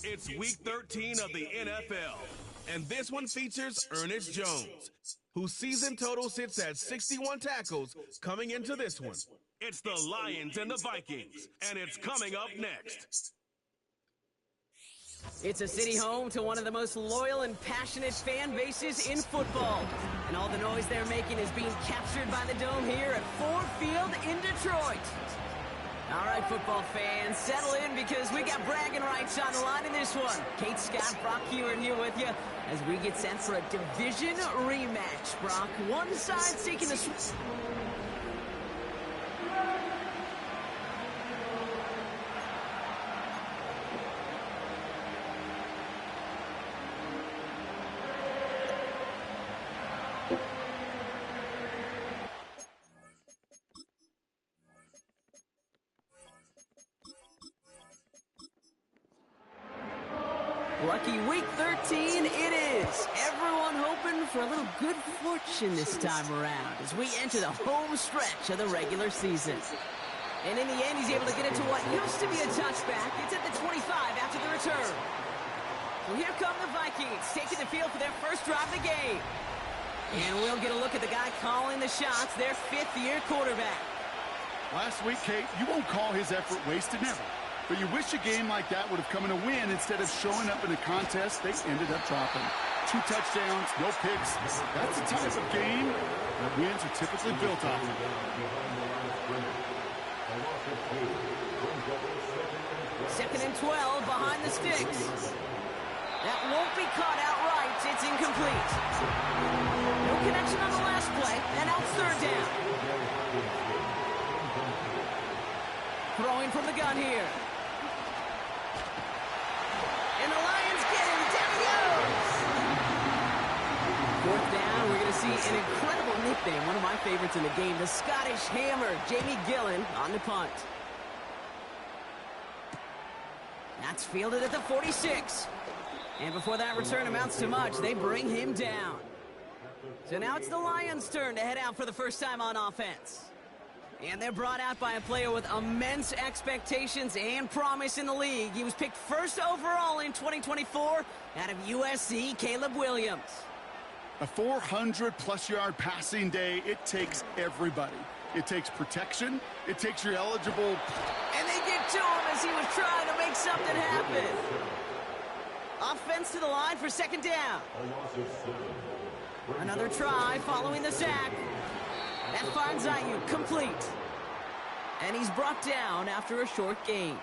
It's week 13 of the NFL, and this one features Ernest Jones, whose season total sits at 61 tackles coming into this one. It's the Lions and the Vikings, and it's coming up next. It's a city home to one of the most loyal and passionate fan bases in football. And all the noise they're making is being captured by the Dome here at Ford Field in Detroit. All right, football fans, settle in because we got bragging rights on the line in this one. Kate, Scott, Brock Hewitt here with you as we get set for a division rematch. Brock, one side seeking the... Lucky week 13 it is. Everyone hoping for a little good fortune this time around as we enter the home stretch of the regular season. And in the end, he's able to get into what used to be a touchback. It's at the 25 after the return. Well, here come the Vikings taking the field for their first drive of the game. And we'll get a look at the guy calling the shots, their fifth-year quarterback. Last week, Kate, you won't call his effort wasted, never. But you wish a game like that would have come in a win instead of showing up in a contest they ended up dropping. 2 touchdowns, no picks. That's the type of game that wins are typically built off of. Second and 12 behind the sticks. That won't be caught outright. It's incomplete. No connection on the last play, and now it's third down. Throwing from the gun here. And the Lions get him. Down he goes. Fourth down, we're going to see an incredible nickname, one of my favorites in the game, the Scottish Hammer, Jamie Gillan on the punt. That's fielded at the 46. And before that return amounts to much, they bring him down. So now it's the Lions' turn to head out for the first time on offense. And they're brought out by a player with immense expectations and promise in the league. He was picked first overall in 2024 out of USC, Caleb Williams. A 400-plus yard passing day, it takes everybody. It takes protection. It takes your eligible... And they get to him as he was trying to make something happen. Offense to the line for second down. Another try following the sack. That finds Ayuk complete. And he's brought down after a short gain.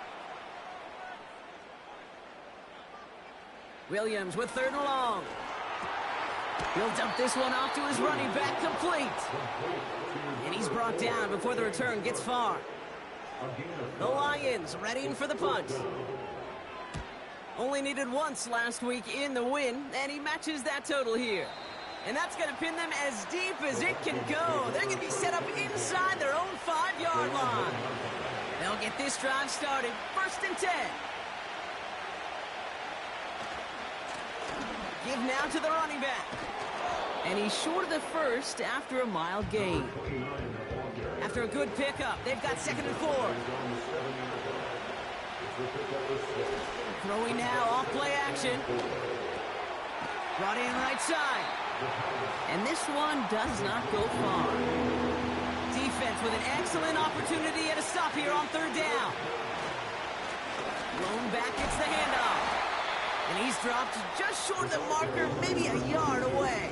Williams with third and long. He'll dump this one off to his running back complete. And he's brought down before the return gets far. The Lions readying for the punt. Only needed once last week in the win, and he matches that total here. And that's going to pin them as deep as it can go. They're going to be set up inside their own 5-yard line. They'll get this drive started. First and 10. Give now to the running back. And he's short of the first after a mild gain. After a good pickup, they've got second and 4. Throwing now, off play action. Brought in right side. And this one does not go far. Defense with an excellent opportunity at a stop here on third down. Blown back, gets the handoff. And he's dropped just short of the marker, maybe a yard away.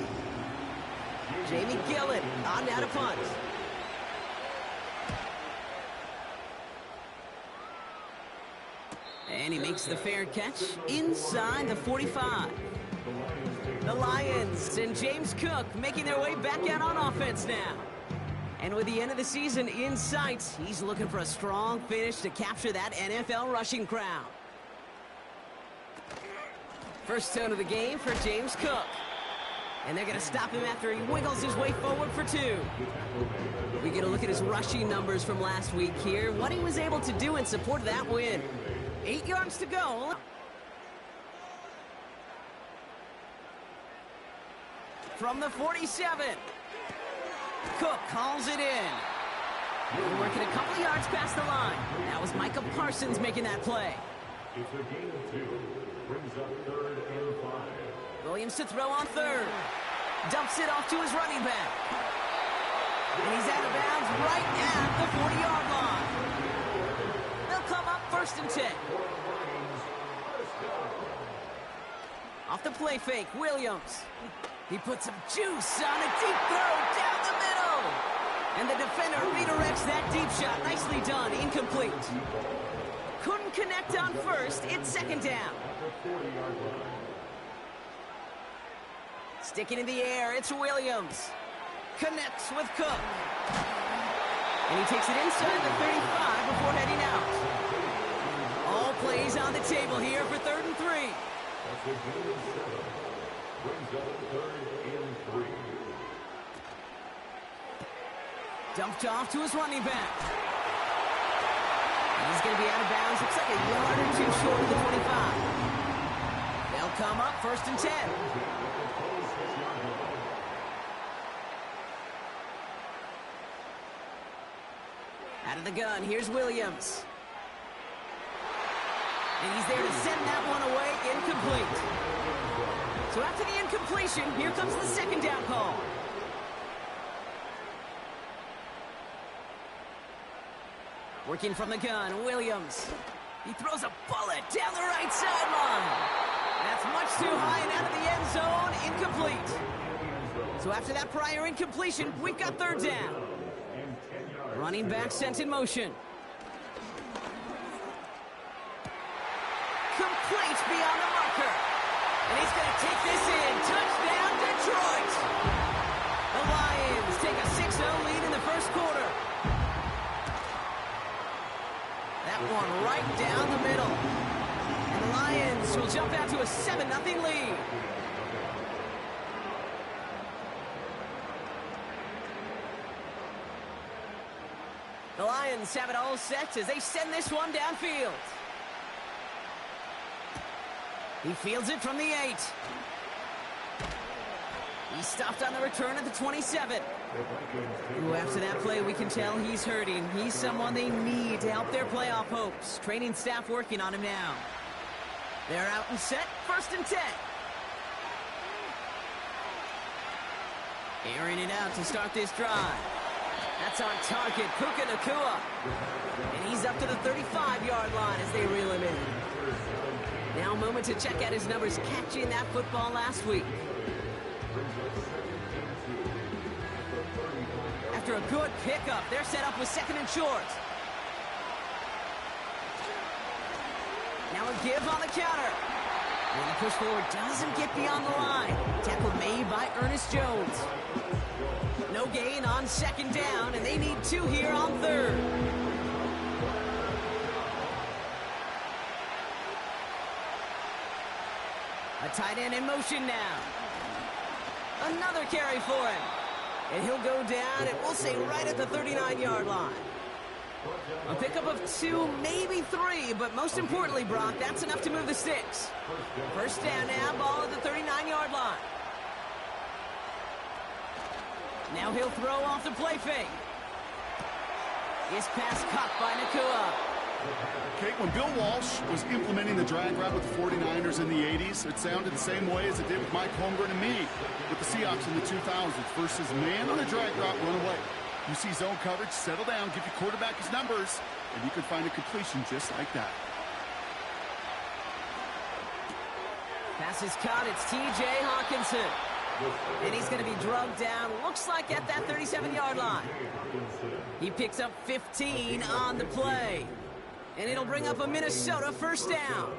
Jamie Gillan on down to punt. And he makes the fair catch inside the 45. The Lions and James Cook making their way back out on offense now. And with the end of the season in sight, he's looking for a strong finish to capture that NFL rushing crown. First tone of the game for James Cook. And they're going to stop him after he wiggles his way forward for 2. We get a look at his rushing numbers from last week here, what he was able to do in support of that win. 8 yards to go. From the 47. Cook calls it in. We're working a couple yards past the line. That was Micah Parsons making that play. It's a gain of 2. Brings up 3rd and 5. Williams to throw on 3rd. Dumps it off to his running back. And he's out of bounds right at the 40-yard line. They'll come up 1st and 10. Off the play fake, Williams. He puts some juice on a deep throw down the middle. And the defender redirects that deep shot. Nicely done, incomplete. Couldn't connect on 1st, it's 2nd down. Sticking in the air, it's Williams. Connects with Cook. And he takes it inside the 35 before heading out. All plays on the table here for 3rd and 3. That's a gain of 7. Brings up 3rd and 3. Dumped off to his running back. And he's going to be out of bounds. Looks like a yard or 2 short of the 25. They'll come up 1st and 10. Out of the gun, here's Williams. And he's there to send that one away, incomplete. So after the incompletion, here comes the 2nd down call. Working from the gun, Williams. He throws a bullet down the right sideline. That's much too high and out of the end zone, incomplete. So after that prior incompletion, we've got 3rd down. Running back sent in motion. Complete beyond the marker. And he's going to take this in. Touchdown, Detroit. The Lions take a 6-0 lead in the 1st quarter. That one right down the middle. And the Lions will jump out to a 7-0 lead. The Lions have it all set as they send this one downfield. He fields it from the 8. He stopped on the return at the 27. Ooh, after that play, we can tell he's hurting. He's someone they need to help their playoff hopes. Training staff working on him now. They're out and set, 1st and 10. Airing it out to start this drive. That's on target, Puka Nacua. And he's up to the 35-yard line as they reel him in. Now a moment to check out his numbers catching that football last week. After a good pickup, they're set up with 2nd and short. Now a give on the counter. And the push forward doesn't get beyond the line. Tackle made by Ernest Jones. No gain on 2nd down, and they need 2 here on 3rd. A tight end in motion now. Another carry for him. And he'll go down, and we'll say right at the 39-yard line. A pickup of 2, maybe 3, but most importantly, Brock, that's enough to move the sticks. 1st down now, ball at the 39-yard line. Now he'll throw off the play fake. His pass caught by Nacua. Kate, when Bill Walsh was implementing the drag route with the 49ers in the 80s, it sounded the same way as it did with Mike Holmgren and me with the Seahawks in the 2000s versus man on the drag route, run away. You see zone coverage, settle down, give your quarterback his numbers, and you can find a completion just like that. Pass is caught. It's T.J. Hawkinson. And he's going to be drugged down, looks like at that 37-yard line. He picks up 15 on the play. And it'll bring up a Minnesota 1st down.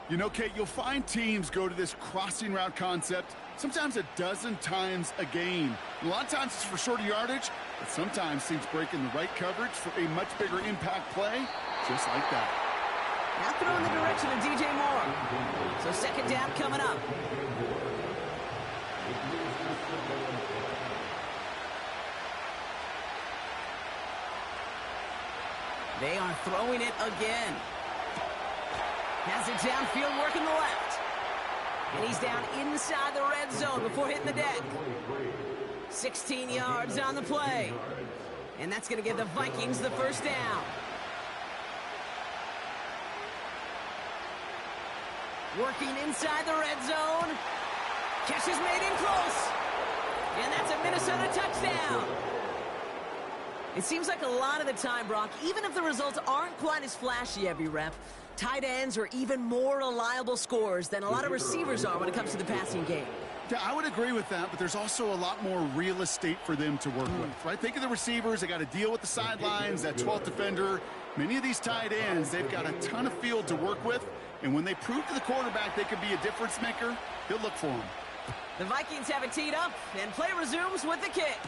You know, Kate, you'll find teams go to this crossing route concept sometimes a dozen times a game. A lot of times it's for shorter yardage, but sometimes teams break in the right coverage for a much bigger impact play, just like that. Now throw in the direction of DJ Moore. So 2nd down coming up. They are throwing it again. Has it downfield, working the left. And he's down inside the red zone before hitting the deck. 16 yards on the play. And that's going to give the Vikings the 1st down. Working inside the red zone. Catch is made in close. And that's a Minnesota touchdown. It seems like a lot of the time, Brock, even if the results aren't quite as flashy every rep, tight ends are even more reliable scorers than a lot of receivers are when it comes to the passing game. Yeah, I would agree with that, but there's also a lot more real estate for them to work with, right? Think of the receivers. They got to deal with the sidelines, that 12th defender. Many of these tight ends, they've got a ton of field to work with, and when they prove to the quarterback they can be a difference maker, he'll look for them. The Vikings have it teed up, and play resumes with the kick.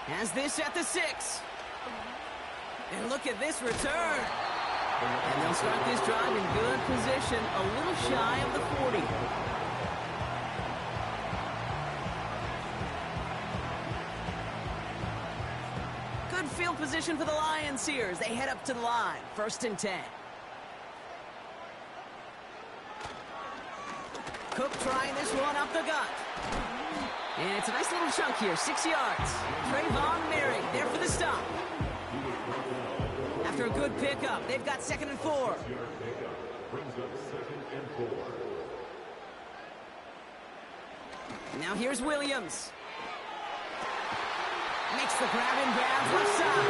Has this at the 6. And look at this return. And they'll start this drive in good position, a little shy of the 40. Good field position for the Lions here as they head up to the line. 1st and 10. Cook trying this one up the gut. And it's a nice little chunk here, 6 yards. Trayvon Merry there for the stop. After a good pickup, they've got 2nd and 4. Now here's Williams. Makes the grab in bounds left side.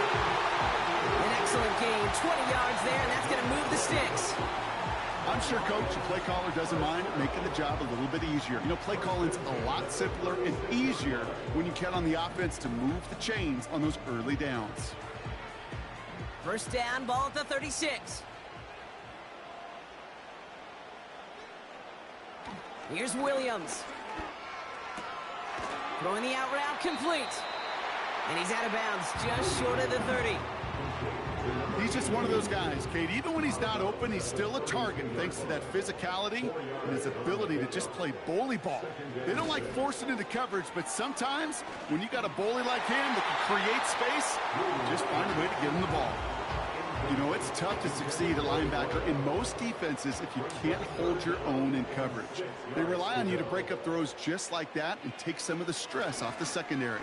An excellent gain, 20 yards there, and that's going to move the sticks. I'm sure Coach, the play caller, doesn't mind making the job a little bit easier. You know, play calling's a lot simpler and easier when you count on the offense to move the chains on those early downs. 1st down, ball at the 36. Here's Williams. Throwing the out route complete. And he's out of bounds, just short of the 30. He's just one of those guys, Kate. Even when he's not open, he's still a target thanks to that physicality and his ability to just play bully ball. They don't like forcing into coverage, but sometimes when you got a bully like him that can create space, just find a way to get him the ball. You know, it's tough to succeed at linebacker in most defenses if you can't hold your own in coverage. They rely on you to break up throws just like that and take some of the stress off the secondary.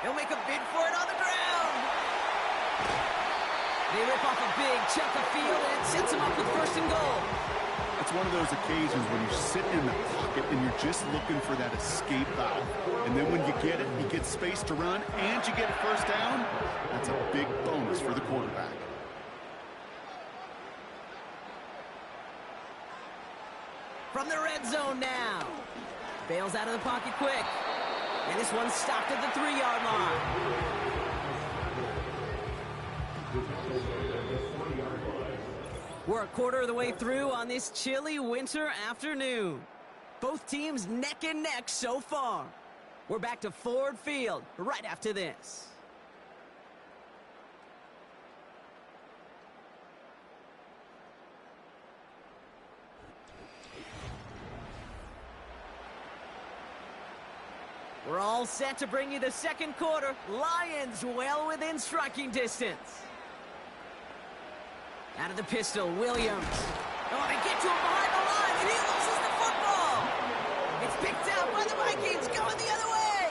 He'll make a bid for it on the ground. They rip off a big chunk of field, and it sets him up with 1st and goal. It's one of those occasions when you sit in the pocket and you're just looking for that escape valve. And then when you get it, you get space to run, and you get a 1st down. That's a big bonus for the quarterback. From the red zone now. Bails out of the pocket quick. And this one's stopped at the 3-yard line. We're a quarter of the way through on this chilly winter afternoon. Both teams neck and neck so far. We're back to Ford Field right after this. We're all set to bring you the 2nd quarter. Lions well within striking distance. Out of the pistol, Williams. Oh, they get to him behind the line, and he loses the football. It's picked out by the Vikings, going the other way.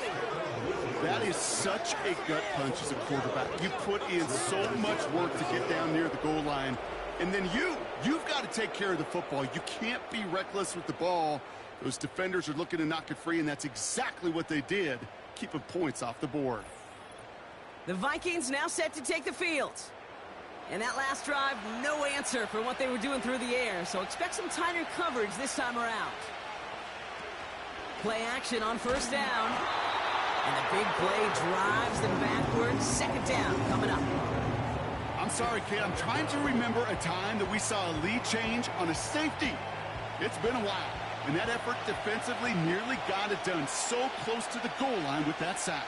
That is such a gut punch as a quarterback. You put in so much work to get down near the goal line, and then you've got to take care of the football. You can't be reckless with the ball. Those defenders are looking to knock it free, and that's exactly what they did, keeping points off the board. The Vikings now set to take the field. And that last drive, no answer for what they were doing through the air, so expect some tighter coverage this time around. Play action on 1st down. And the big play drives them backwards. 2nd down coming up. I'm sorry, kid. I'm trying to remember a time that we saw a lead change on a safety. It's been a while. And that effort defensively nearly got it done, so close to the goal line with that sack.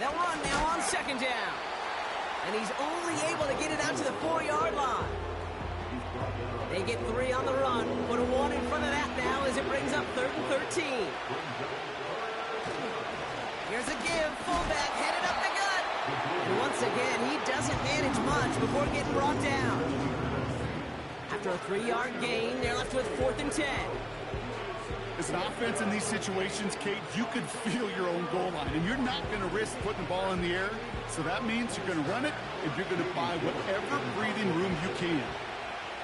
They'll run now on 2nd down. And he's only able to get it out to the 4-yard line. They get 3 on the run. Put a 1 in front of that now as it brings up 3rd and 13. Here's a give. Fullback headed up the gut. And once again, he doesn't manage much before getting brought down. After a 3-yard gain, they're left with 4th and 10. As an offense in these situations, Kate, you can feel your own goal line, and you're not going to risk putting the ball in the air. So that means you're going to run it, and you're going to buy whatever breathing room you can.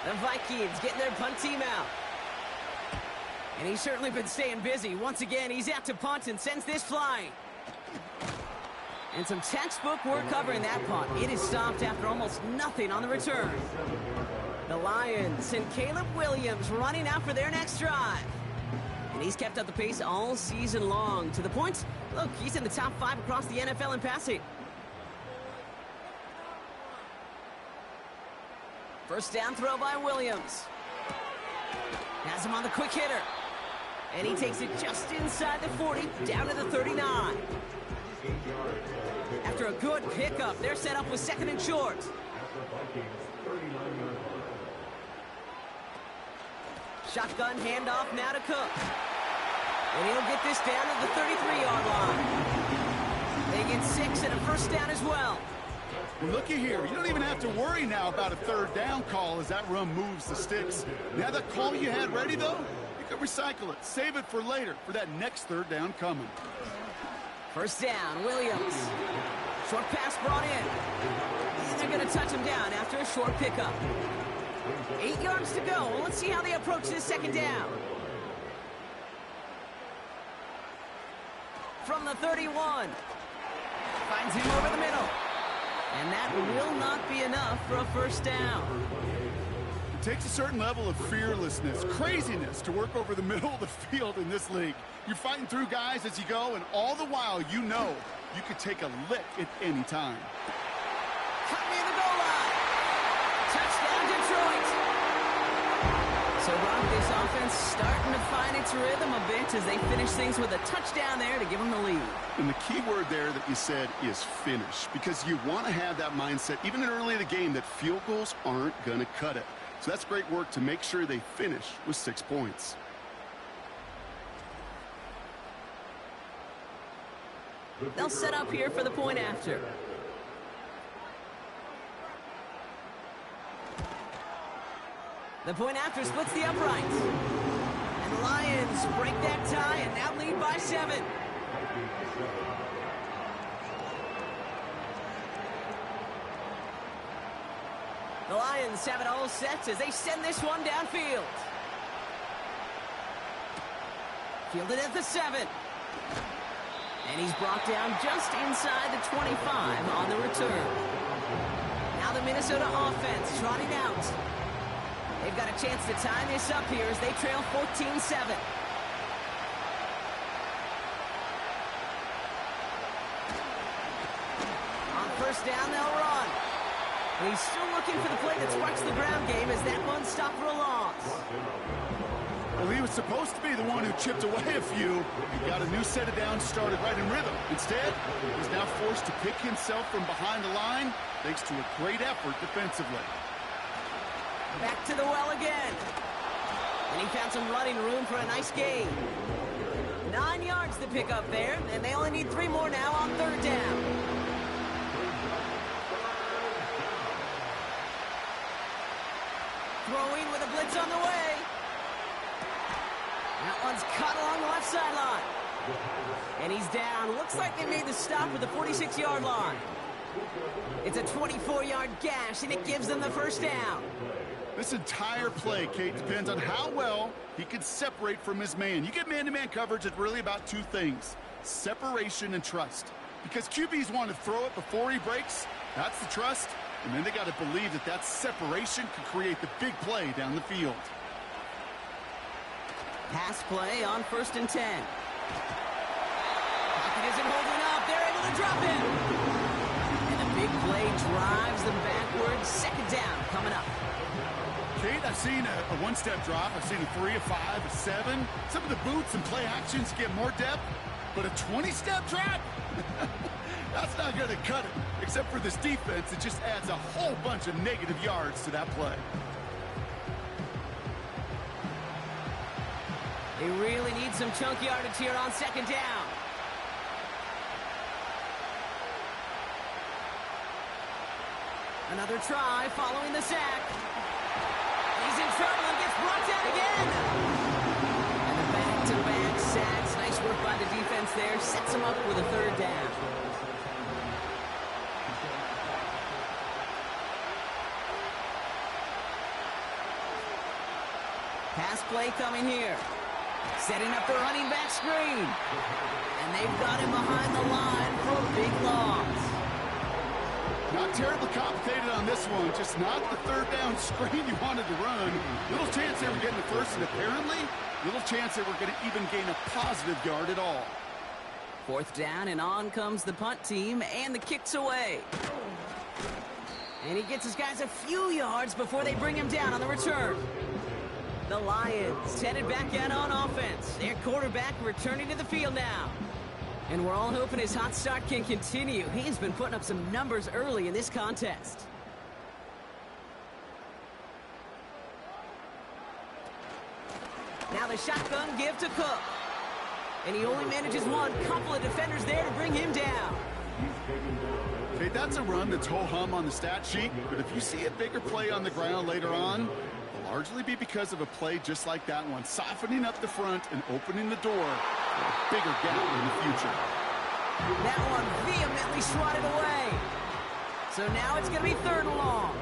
The Vikings getting their punt team out. And he's certainly been staying busy. Once again, he's out to punt and sends this flying. And some textbook work covering that punt. It is stopped after almost nothing on the return. The Lions and Caleb Williams running out for their next drive. And he's kept up the pace all season long. To the point, look, he's in the top 5 across the NFL in passing. First down throw by Williams. Has him on the quick hitter. And he takes it just inside the 40, down to the 39. After a good pickup, they're set up with 2nd and short. Shotgun handoff now to Cook. And he'll get this down to the 33-yard line. They get 6 and a first down as well. Looky here, you don't even have to worry now about a 3rd down call as that run moves the sticks. Now that call you had ready, though, you can recycle it. Save it for later, for that next 3rd down coming. First down, Williams. Short pass brought in. And they're going to touch him down after a short pickup. 8 yards to go. Well, let's see how they approach this 2nd down. From the 31. Finds him over the middle. And that will not be enough for a first down. It takes a certain level of fearlessness, craziness to work over the middle of the field in this league. You're fighting through guys as you go, and all the while you know you could take a lick at any time. Cut me in the goal line. Touchdown, Detroit. So, Brock, this offense starting to find its rhythm a bit as they finish things with a touchdown there to give them the lead. And the key word there that you said is finish, because you want to have that mindset, even in early in the game, that field goals aren't going to cut it. So that's great work to make sure they finish with 6 points. They'll set up here for the point after. The point after splits the uprights. And the Lions break that tie and now lead by 7. The Lions have it all set as they send this one downfield. Fielded at the 7. And he's brought down just inside the 25 on the return. Now the Minnesota offense trotting out. They've got a chance to tie this up here as they trail 14-7. On first down, they'll run. And he's still looking for the play that sparks the ground game as that one stopped for a loss. Well, he was supposed to be the one who chipped away a few. He got a new set of downs started right in rhythm. Instead, he's now forced to pick himself from behind the line thanks to a great effort defensively. Back to the well again. And he found some running room for a nice gain. 9 yards to pick up there, and they only need 3 more now on 3rd down. Throwing with a blitz on the way. That one's caught along the left sideline. And he's down. Looks like they made the stop with the 46-yard line. It's a 24-yard gash, and it gives them the first down. This entire play, Kate, depends on how well he can separate from his man. You get man-to-man coverage, it's really about 2 things, separation and trust. Because QBs want to throw it before he breaks, that's the trust, and then they got to believe that that separation can create the big play down the field. Pass play on 1st and 10. Pocket isn't holding up. They're able to drop it. And the big play drives them backwards. 2nd down coming up. Kate, I've seen a one-step drop. I've seen a 3, a 5, a 7. Some of the boots and play actions get more depth, but a 20-step drop? That's not going to cut it. Except for this defense, it just adds a whole bunch of negative yards to that play. They really need some chunk yardage here on 2nd down. Another try following the sack. He's in trouble and gets brought down again. And the back-to-back sacks. Nice work by the defense there. Sets him up with a 3rd down. Pass play coming here. Setting up the running back screen. And they've got him behind the line for a big loss. Not terribly complicated on this one. Just not the third down screen you wanted to run. Little chance they were getting the first, and apparently, little chance they were going to even gain a positive yard at all. 4th down, and on comes the punt team, and the kick's away. And he gets his guys a few yards before they bring him down on the return. The Lions headed back out on offense. Their quarterback returning to the field now. And we're all hoping his hot start can continue. He's been putting up some numbers early in this contest. Now the shotgun give to Cook. And he only manages one. Couple of defenders there to bring him down. Okay, that's a run that's ho-hum on the stat sheet, but if you see a bigger play on the ground later on, it'll largely be because of a play just like that one, softening up the front and opening the door for a bigger gap in the future. That one vehemently swatted away. So now it's going to be 3rd and long.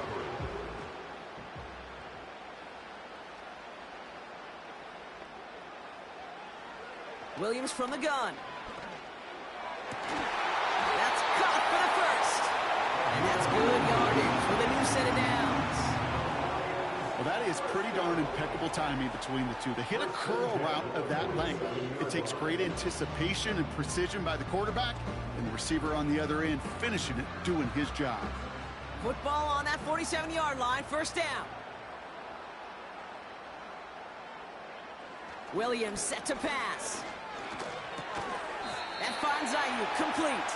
Williams from the gun. That's caught for the first. And that's good yardage with a new set of downs. Well, that is pretty darn impeccable timing between the two. To hit a curl route of that length, it takes great anticipation and precision by the quarterback, and the receiver on the other end finishing it, doing his job. Football on that 47-yard line, 1st down. Williams set to pass. That finds Ayuk complete.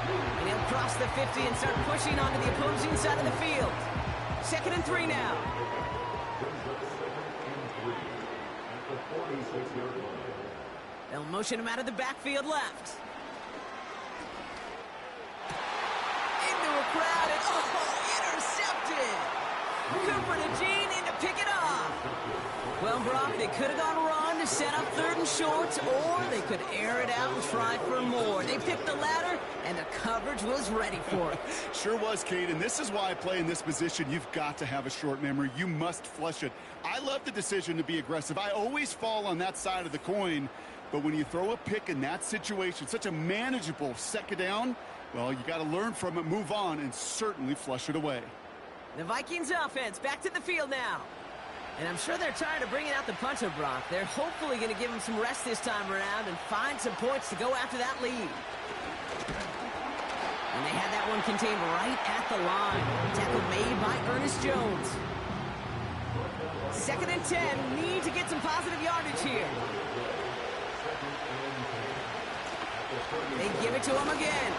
And he'll cross the 50 and start pushing onto the opposing side of the field. 2nd and 3 now. They'll motion him out of the backfield left. Into a crowd and intercepted. Cooper to Gene in to pick it off. Well, Brock, they could have gone run to set up 3rd and short, or they could air it out and try for more. They picked the latter, and the coverage was ready for it. Sure was, Kate, and this is why I play in this position. You've got to have a short memory. You must flush it. I love the decision to be aggressive. I always fall on that side of the coin, but when you throw a pick in that situation, such a manageable 2nd down, well, you got to learn from it, move on, and certainly flush it away. The Vikings offense back to the field now. And I'm sure they're tired of bringing out the punter, Brock. They're hopefully going to give him some rest this time around and find some points to go after that lead. And they had that one contained right at the line. Tackle made by Ernest Jones. 2nd and 10. Need to get some positive yardage here. They give it to him again.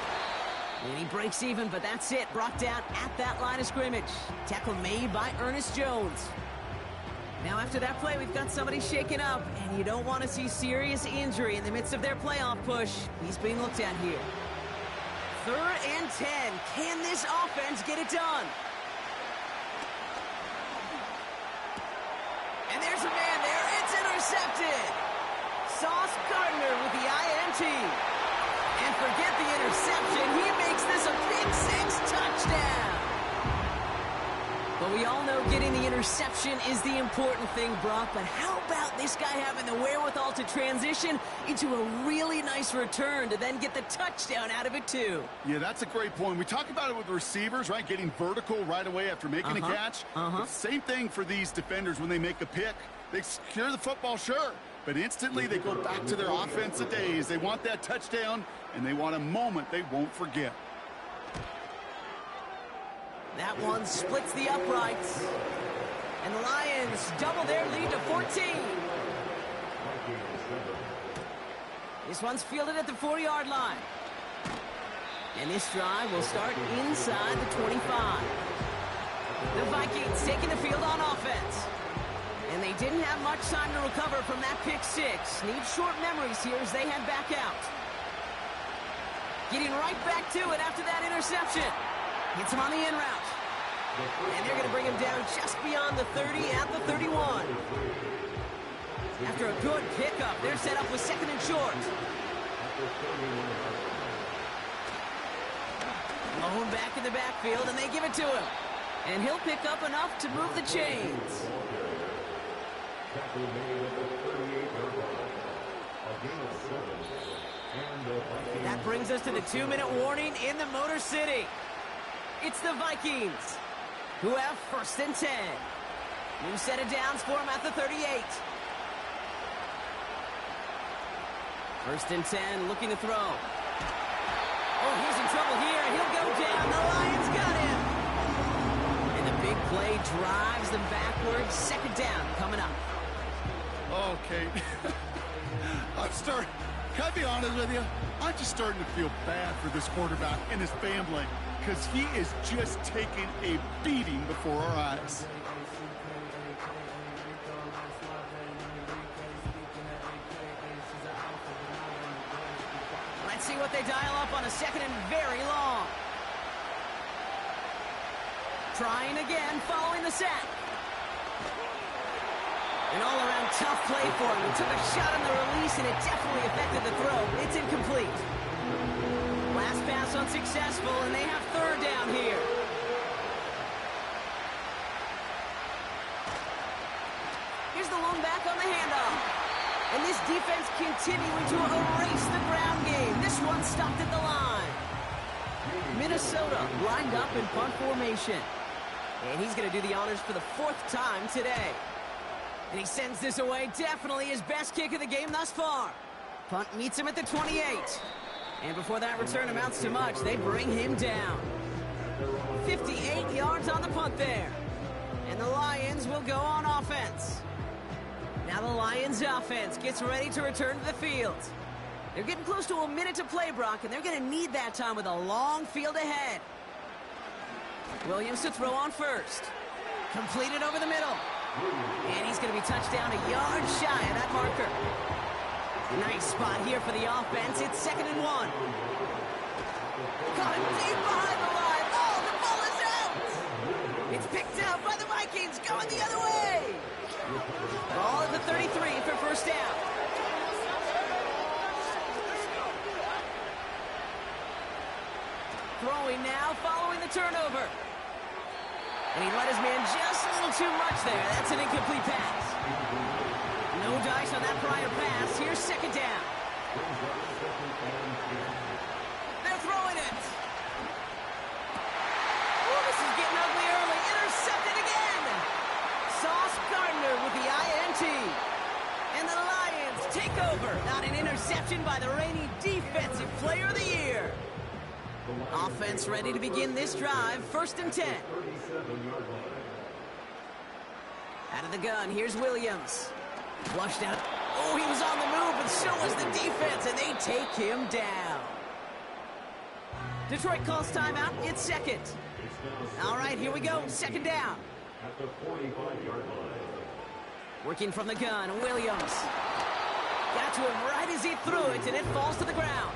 And he breaks even, but that's it. Brought down at that line of scrimmage. Tackle made by Ernest Jones. Now after that play, we've got somebody shaken up, and you don't want to see serious injury in the midst of their playoff push. He's being looked at here. 3rd and 10. Can this offense get it done? And there's a man there. It's intercepted. Sauce Gardner with the INT. And forget the interception. He makes this a Pick 6 touchdown. But we all know getting the interception is the important thing, Brock. But how about this guy having the wherewithal to transition into a really nice return to then get the touchdown out of it, too? Yeah, that's a great point. We talk about it with receivers, right? Getting vertical right away after making a catch. Same thing for these defenders when they make a pick. They secure the football, sure. But instantly they go back to their offensive days. They want that touchdown, and they want a moment they won't forget. That one splits the uprights. And the Lions double their lead to 14. This one's fielded at the 40-yard line. And this drive will start inside the 25. The Vikings taking the field on offense. And they didn't have much time to recover from that pick 6. Need short memories here as they head back out. Getting right back to it after that interception. Gets him on the in route. And they're going to bring him down just beyond the 30 at the 31. After a good pickup, they're set up with 2nd and short. Malone back in the backfield, and they give it to him. And he'll pick up enough to move the chains. Tackle made at the 38-yard line. A gain of 7. And the Vikings. That brings us to the 2-minute warning in the Motor City. It's the Vikings who have 1st and 10. New set of downs for him at the 38. 1st and 10, looking to throw. Oh, he's in trouble here. He'll go down. The Lions got him. And the big play drives them backwards. 2nd down coming up. Okay. Can I be honest with you? I'm just starting to feel bad for this quarterback and his family because he is just taking a beating before our eyes. Let's see what they dial up on a 2nd and very long. Trying again, following the sack. An all-around tough play for him. He took a shot on the release, and it definitely affected the throw. It's incomplete. Last pass unsuccessful, and they have 3rd down here. Here's the lone back on the handoff. And this defense continuing to erase the ground game. This one stopped at the line. Minnesota lined up in punt formation. And he's going to do the honors for the 4th time today. And he sends this away. Definitely his best kick of the game thus far. Punt meets him at the 28. And before that return amounts to much, they bring him down. 58 yards on the punt there. And the Lions will go on offense. Now the Lions offense gets ready to return to the field. They're getting close to a minute to play, Brock, and they're going to need that time with a long field ahead. Williams to throw on first. Completed over the middle. And he's going to be touched down a yard shy of that marker. Nice spot here for the offense. It's 2nd and 1. Caught him deep behind the line. Oh, the ball is out. It's picked out by the Vikings going the other way. Ball at the 33 for 1st down. Throwing now, following the turnover. And he let his man just a little too much there. That's an incomplete pass. No dice on that prior pass. Here's 2nd down. They're throwing it. Oh, this is getting ugly early. Intercepted again. Sauce Gardner with the INT. And the Lions take over. Not an interception by the reigning Defensive Player of the Year. Offense ready to begin this drive. 1st and 10. Out of the gun, here's Williams. Flushed out. Oh, he was on the move, but so was the defense, and they take him down. Detroit calls timeout. It's 2nd. All right, here we go. 2nd down. At the 45-yard line. Working from the gun, Williams. Got to him right as he threw it, and it falls to the ground.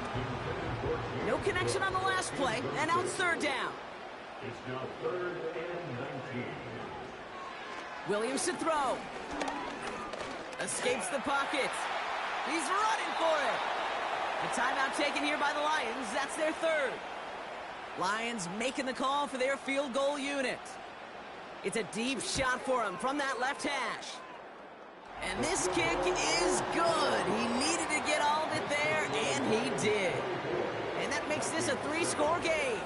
No connection on the last play, and now it's 3rd down. It's now 3rd and 19. Williams to throw. Escapes the pocket. He's running for it. A timeout taken here by the Lions. That's their 3rd. Lions making the call for their field goal unit. It's a deep shot for him from that left hash. And this kick is good. He needed to get all of it there, and he did. And that makes this a 3-score game.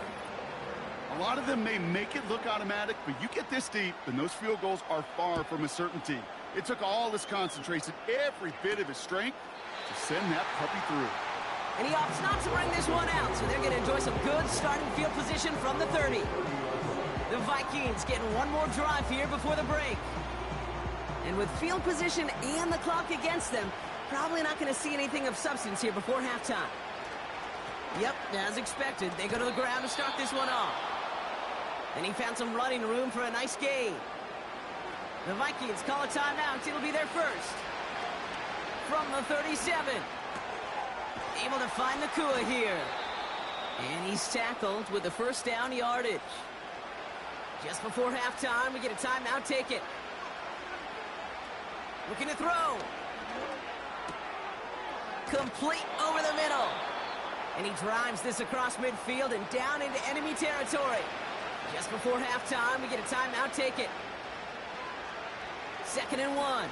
A lot of them may make it look automatic, but you get this deep, and those field goals are far from a certainty. It took all his concentration, every bit of his strength, to send that puppy through. And he opts not to bring this one out, so they're going to enjoy some good starting field position from the 30. The Vikings getting one more drive here before the break. And with field position and the clock against them, probably not going to see anything of substance here before halftime. Yep, as expected, they go to the ground to start this one off. And he found some running room for a nice gain. The Vikings call a timeout. It'll be their first. From the 37. Able to find Nakua here. And he's tackled with the 1st down yardage. Just before halftime, we get a timeout taken. Looking to throw. Complete over the middle. And he drives this across midfield and down into enemy territory. Just before halftime, we get a timeout taken. 2nd and 1.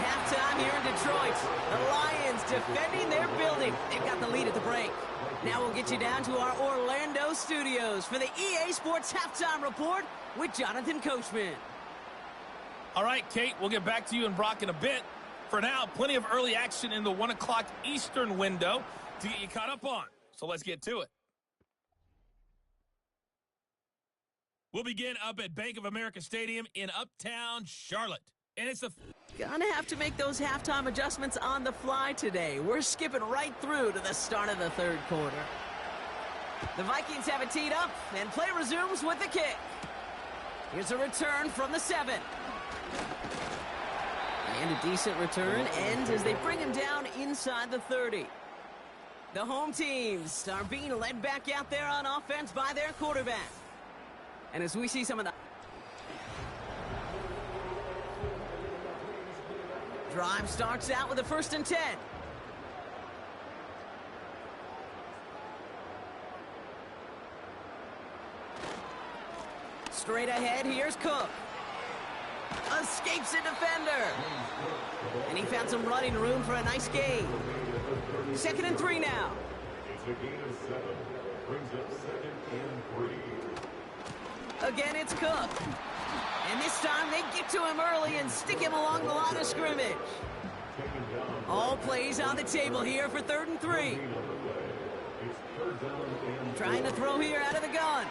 Halftime here in Detroit. The Lions defending their building. They've got the lead at the break. Now we'll get you down to our Orlando studios for the EA Sports Halftime Report with Jonathan Coachman. All right, Kate, we'll get back to you and Brock in a bit. For now, plenty of early action in the 1 o'clock Eastern window to get you caught up on. So let's get to it. We'll begin up at Bank of America Stadium in Uptown Charlotte. And it's Gonna have to make those halftime adjustments on the fly today. We're skipping right through to the start of the third quarter. The Vikings have it teed up, and play resumes with the kick. Here's a return from the 7. And a decent return ends as they bring him down inside the 30. The home teams are being led back out there on offense by their quarterback. And as we see some of the drive starts out with a 1st and 10. Straight ahead, here's Cook. Escapes a defender. And he found some running room for a nice gain. 2nd and 3 now. It's a gain of 7. Brings up 2nd and 3. Again, it's Cook. And this time they get to him early and stick him along the line of scrimmage. All plays on the table here for 3rd and 3. Trying to throw here out of the gun.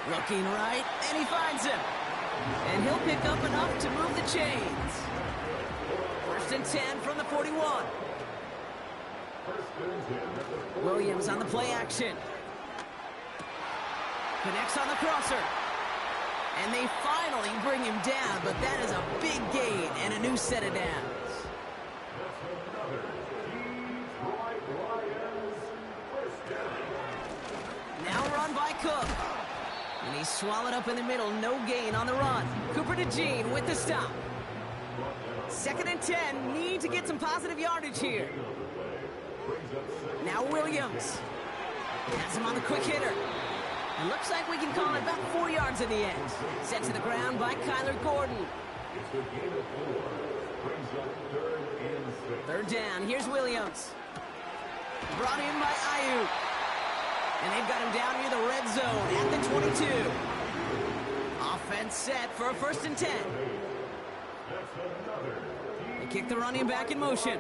Looking right, and he finds him. And he'll pick up enough to move the chains. 1st and 10 from the 41. Williams on the play action. Connects on the crosser. And they finally bring him down, but that is a big gain and a new set of downs. Now run by Cook. And he's swallowed up in the middle. No gain on the run. Cooper DeJean with the stop. 2nd and 10. Need to get some positive yardage here. Now Williams. Has him on the quick hitter. It looks like we can call it about 4 yards in the end. Set to the ground by Kyler Gordon. 3rd down. Here's Williams. Brought in by Ayuk. And they've got him down near the red zone at the 22. Offense set for a 1st and 10. They kick the running back in motion.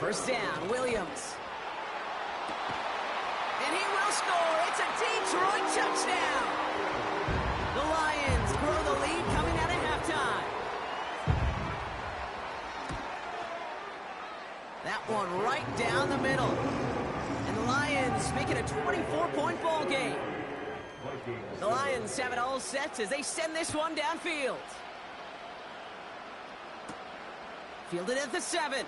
1st down, Williams. And he will score. It's a Detroit touchdown. The Lions grow the lead coming out of halftime. That one right down the middle. And the Lions make it a 24-point ball game. The Lions have it all set as they send this one downfield. Fielded at the 7.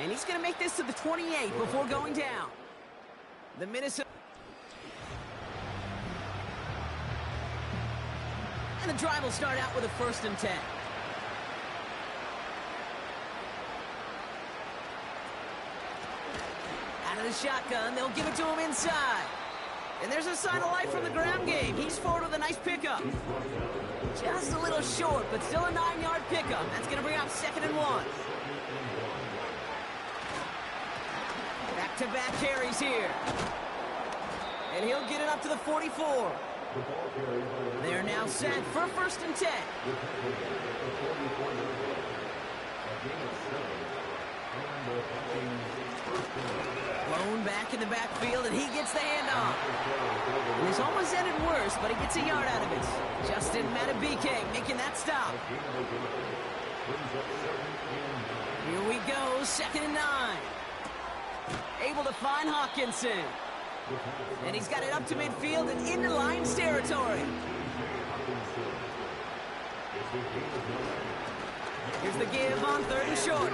And he's going to make this to the 28 before going down. The Minnesota. And the drive will start out with a 1st and 10. Out of the shotgun, they'll give it to him inside. And there's a sign of life from the ground game. He's forward with a nice pickup. Just a little short, but still a 9-yard pickup. That's going to bring up 2nd and 1. Back-to-back carries here. And he'll get it up to the 44. They're now set for 1st and 10. Blown back in the backfield, and he gets the handoff. And it's almost ended worse, but he gets a yard out of it. Justin Matabike making that stop. Here we go, 2nd and 9. Able to find Hawkinson. And he's got it up to midfield and into Lions territory. Here's the give on 3rd and short.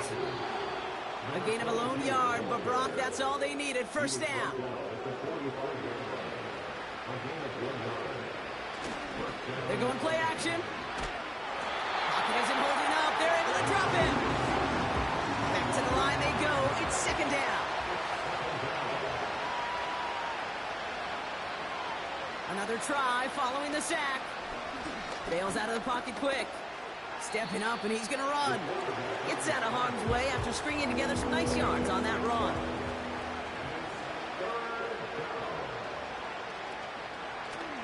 A gain of a lone yard, but Brock, that's all they needed. 1st down. They're going play action. Hawkins isn't holding up. They're able to drop him. Back to the line they go. It's 2nd down. Another try following the sack. Bails out of the pocket quick. Stepping up, and he's going to run. Gets out of harm's way after stringing together some nice yards on that run.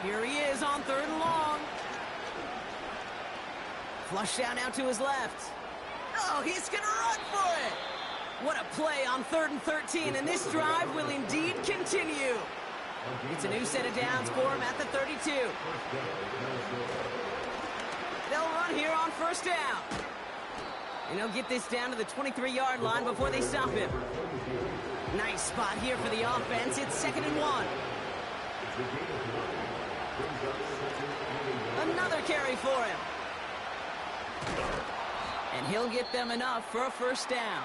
Here he is on 3rd and long. Flush down out to his left. Oh, he's going to run for it. What a play on 3rd and 13, and this drive will indeed continue. It's a new set of downs for him at the 32. They'll run here on 1st down. And he'll get this down to the 23-yard line before they stop him. Nice spot here for the offense. It's 2nd and 1. Another carry for him. And he'll get them enough for a 1st down.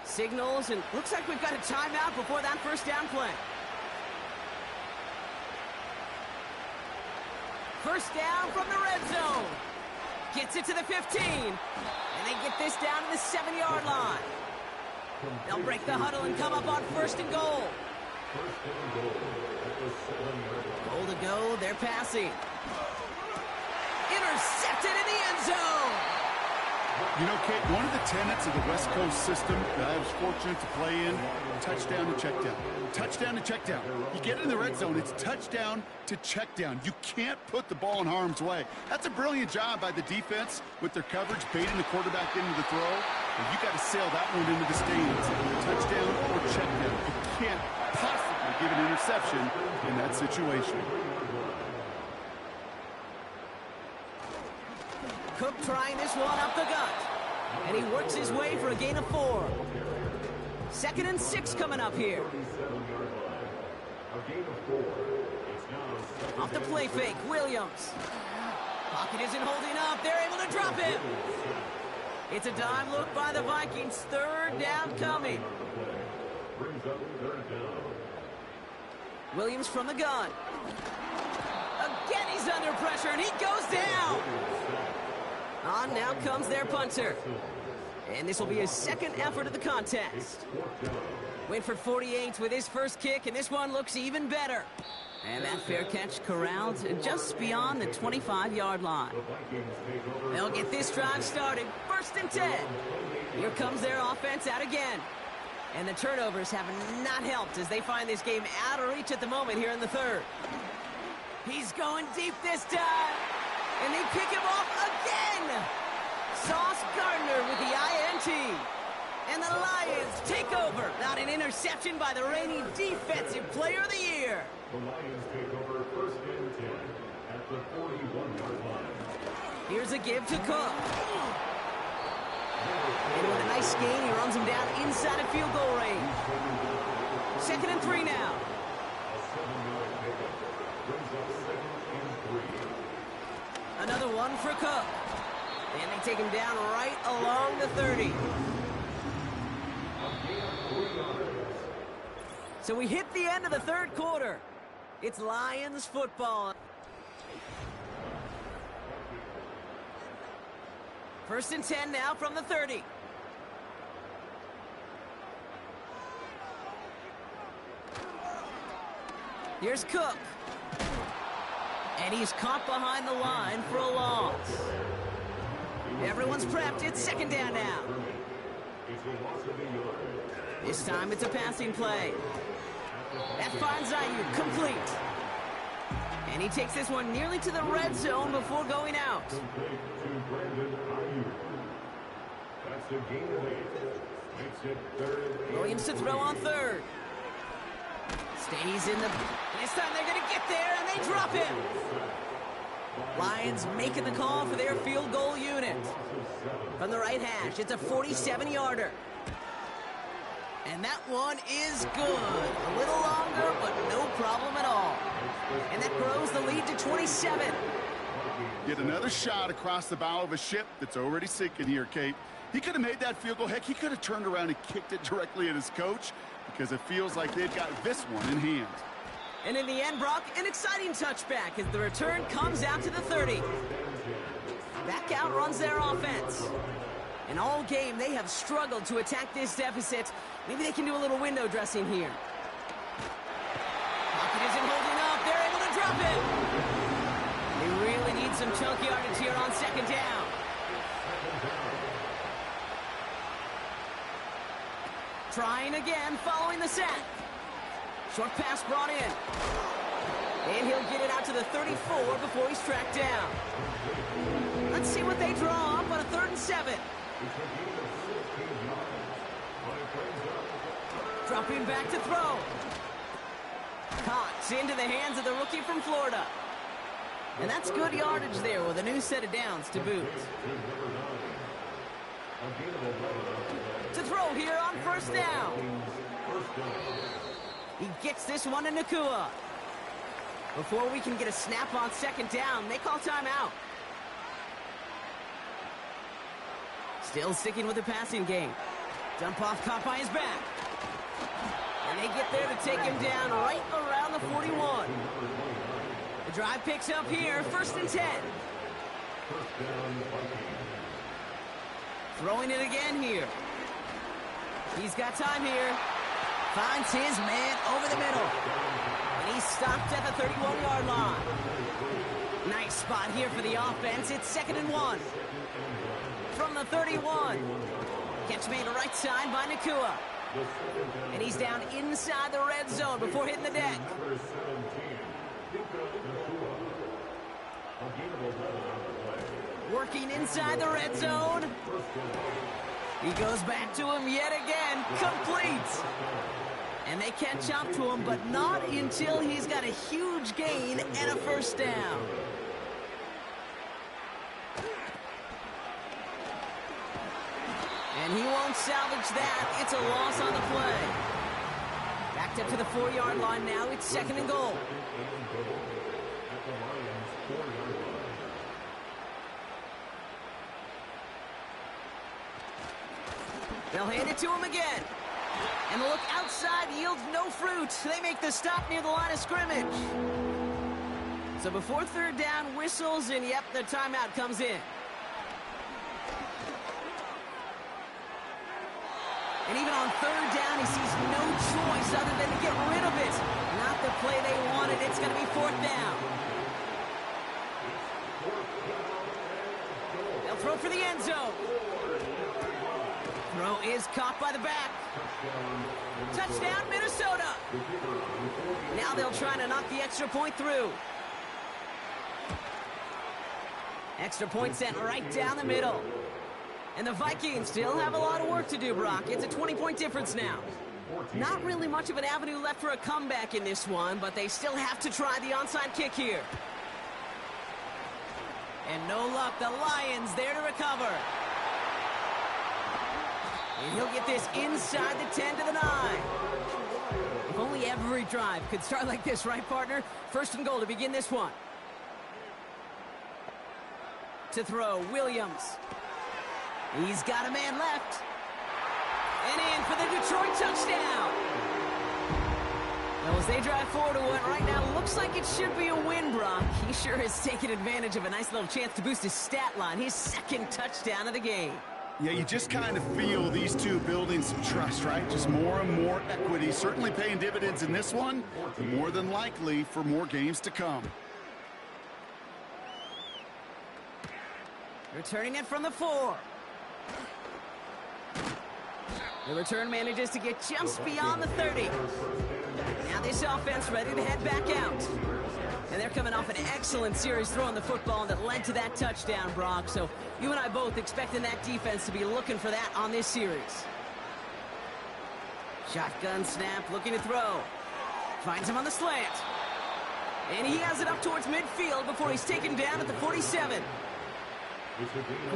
Signals, and looks like we've got a timeout before that 1st down play. 1st down from the red zone. Gets it to the 15. And they get this down to the 7-yard line. They'll break the huddle and come up on 1st and goal. Goal to go, they're passing. Intercepted in the end zone. You know, Kate, one of the tenets of the West Coast system that I was fortunate to play in, touchdown to check down. Touchdown to check down. You get it in the red zone, it's touchdown to check down. You can't put the ball in harm's way. That's a brilliant job by the defense with their coverage, baiting the quarterback into the throw. And you got to sail that one into the stands. Touchdown or check down. You can't possibly give an interception in that situation. Cook trying this one up the gut. And he works his way for a gain of 4. 2nd and 6 coming up here. Off the play fake, Williams. Pocket isn't holding up. They're able to drop it. It's a dime look by the Vikings. 3rd down coming. Williams from the gun. Again, he's under pressure, and he goes down. On now comes their punter. And this will be his 2nd effort of the contest. Winford 48 with his first kick, and this one looks even better. And that fair catch corralled just beyond the 25-yard line. They'll get this drive started. 1st and 10. Here comes their offense out again. And the turnovers have not helped as they find this game out of reach at the moment here in the 3rd. He's going deep this time. And they pick him off again. Sauce Gardner with the INT. And the Lions take over. Not an interception by the reigning Defensive Player of the Year. The Lions take over 1st and 10 at the 41-yard line. Here's a give to Cook. And with a nice gain, he runs him down inside of field goal range. 2nd and 3 now. Another one for Cook. And they take him down right along the 30. So we hit the end of the 3rd quarter. It's Lions football. 1st and 10 now from the 30. Here's Cook. And he's caught behind the line for a loss. Everyone's prepped. It's 2nd down now. This time it's a passing play. That finds Ayuk complete. And he takes this one nearly to the red zone before going out. Williams to throw on 3rd. Stays in the... This time they're going to get there, and they drop him. Lions making the call for their field goal unit. From the right hash, it's a 47-yarder. And that one is good. A little longer, but no problem at all. And that grows the lead to 27. Get another shot across the bow of a ship that's already sinking here, Kate. He could have made that field goal. Heck, he could have turned around and kicked it directly at his coach because it feels like they've got this one in hand. And in the end, Brock, an exciting touchback as the return comes out to the 30. Back out runs their offense. And all game, they have struggled to attack this deficit. Maybe they can do a little window dressing here. Pocket isn't holding up. They're able to drop it. They really need some chunk yardage here on second down. Trying again, following the sack. Short pass brought in. And he'll get it out to the 34 before he's tracked down. Let's see what they draw up on a 3rd and 7. Dropping back to throw. Caught into the hands of the rookie from Florida. And that's good yardage there with a new set of downs to boot. To throw here on 1st down. He gets this one to Nacua. Before we can get a snap on 2nd down, they call timeout. Still sticking with the passing game. Dump off caught by his back. And they get there to take him down right around the 41. The drive picks up here, 1st and 10. Throwing it again here. He's got time here. Finds his man over the middle. And he's stopped at the 31-yard line. Nice spot here for the offense. It's 2nd and 1. From the 31. Catch made right side by Nacua. And he's down inside the red zone before hitting the deck. Working inside the red zone. He goes back to him yet again. Complete. And they catch up to him, but not until he's got a huge gain and a 1st down. And he won't salvage that. It's a loss on the play. Backed up to the 4-yard line now. It's 2nd and goal. They'll hand it to him again. And the look outside yields no fruit. They make the stop near the line of scrimmage. So before 3rd down, whistles, and yep, the timeout comes in. And even on 3rd down, he sees no choice other than to get rid of it. Not the play they wanted. It's going to be 4th down. They'll throw for the end zone. Throw is caught by the back. Touchdown, Minnesota. Now they'll try to knock the extra point through. Extra point sent right down the middle. And the Vikings still have a lot of work to do, Brock. It's a 20-point difference now. Not really much of an avenue left for a comeback in this one, but they still have to try the onside kick here. And no luck, the Lions there to recover. And he'll get this inside the 10 to the 9. If only every drive could start like this, right, partner? 1st and goal to begin this one. To throw, Williams. He's got a man left. And in for the Detroit touchdown. Well, as they drive forward to what right now looks like it should be a win, Brock. He sure has taken advantage of a nice little chance to boost his stat line. His 2nd touchdown of the game. Yeah, you just kind of feel these two building some trust, right? Just more and more equity. Certainly paying dividends in this one, and more than likely for more games to come. Returning it from the 4. The return manages to get just beyond the 30. Now this offense ready to head back out. And they're coming off an excellent series throwing the football that led to that touchdown, Brock. So you and I both expecting that defense to be looking for that on this series. Shotgun snap, looking to throw. Finds him on the slant. And he has it up towards midfield before he's taken down at the 47.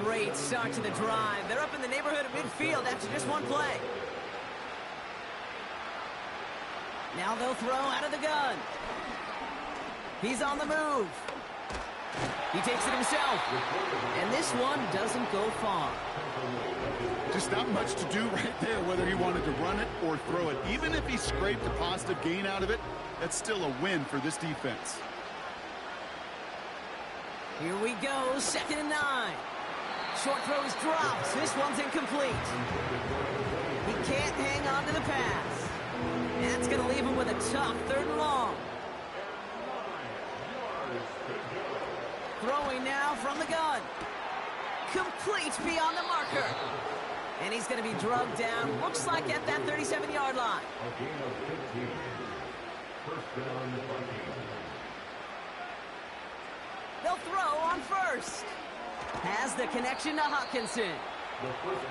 Great start to the drive. They're up in the neighborhood of midfield after just one play. Now they'll throw out of the gun. He's on the move. He takes it himself. And this one doesn't go far. Just not much to do right there, whether he wanted to run it or throw it. Even if he scraped a positive gain out of it, that's still a win for this defense. Here we go, 2nd and 9. Short throw is dropped. This one's incomplete. He can't hang on to the pass. And that's going to leave him with a tough 3rd and long. Throwing now from the gun. Complete beyond the marker. And he's going to be drugged down, looks like at that 37-yard line. A gain of 15. First down, Vikings. They'll throw on first. Has the connection to Hawkinson.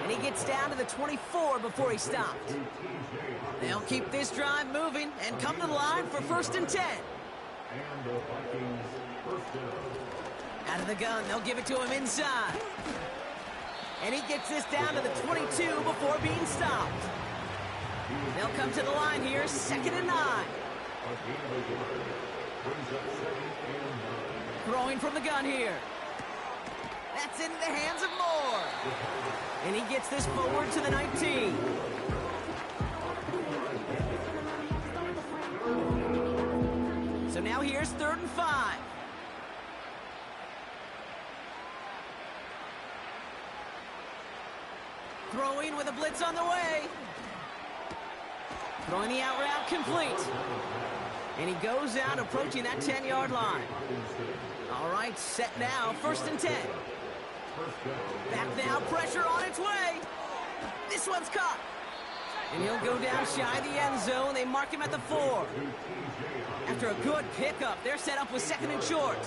And he gets down to the 24 before he stopped. They'll keep this drive moving and come to the line for 1st and 10. And the Vikings first down. Out of the gun, they'll give it to him inside. And he gets this down to the 22 before being stopped. They'll come to the line here, 2nd and 9. Throwing from the gun here. That's into the hands of Moore. And he gets this forward to the 19. So now here's 3rd and 5. Throwing with a blitz on the way. Throwing the out route complete. And he goes out approaching that 10-yard line. All right, set now, 1st and 10. Back now, pressure on its way. This one's caught. And he'll go down shy of the end zone. They mark him at the 4. After a good pickup, they're set up with 2nd and short.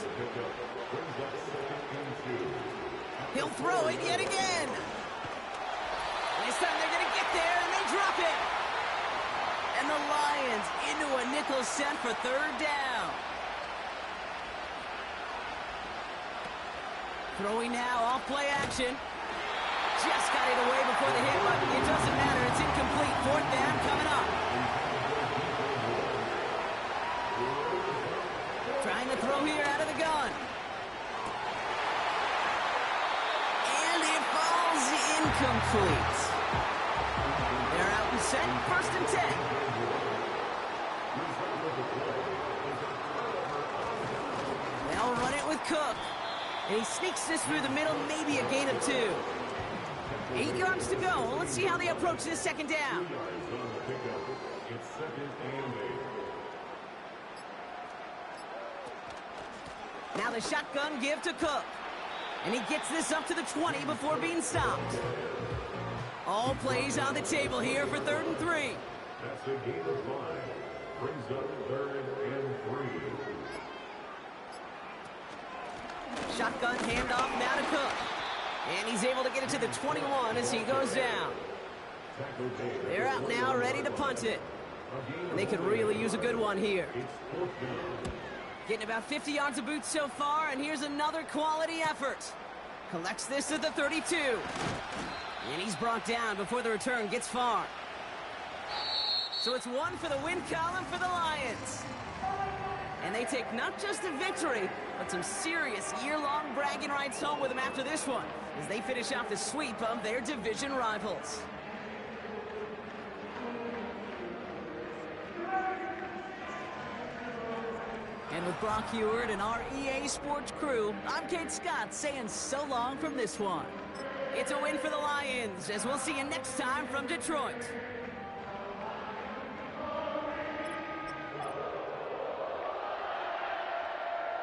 He'll throw it yet again. This time they're going to get there, and they drop it. And the Lions into a nickel set for 3rd down. Throwing now, off play action. Just got it away before the hit, but it doesn't matter. It's incomplete. 4th down coming up. Trying to throw here out of the gun. And it falls incomplete. They're out and set, 1st and 10. They'll run it with Cook. And he sneaks this through the middle, maybe a gain of 2. 8 yards to go. Let's see how they approach this 2nd down. It's 2nd and 8. Now the shotgun give to Cook. And he gets this up to the 20 before being stopped. All plays on the table here for 3rd and 3. That's a gain of 5. Brings up 3rd and 3. Shotgun handoff now to Cook. And he's able to get it to the 21 as he goes down. They're out now, ready to punt it. And they could really use a good one here. Getting about 50 yards of boots so far, and here's another quality effort. Collects this at the 32. And he's brought down before the return gets far. So it's 1 for the win column for the Lions. And they take not just a victory, but some serious year-long bragging rights home with them after this one, as they finish off the sweep of their division rivals. And with Brock Huard and our EA Sports crew, I'm Kate Scott saying so long from this one. It's a win for the Lions, as we'll see you next time from Detroit.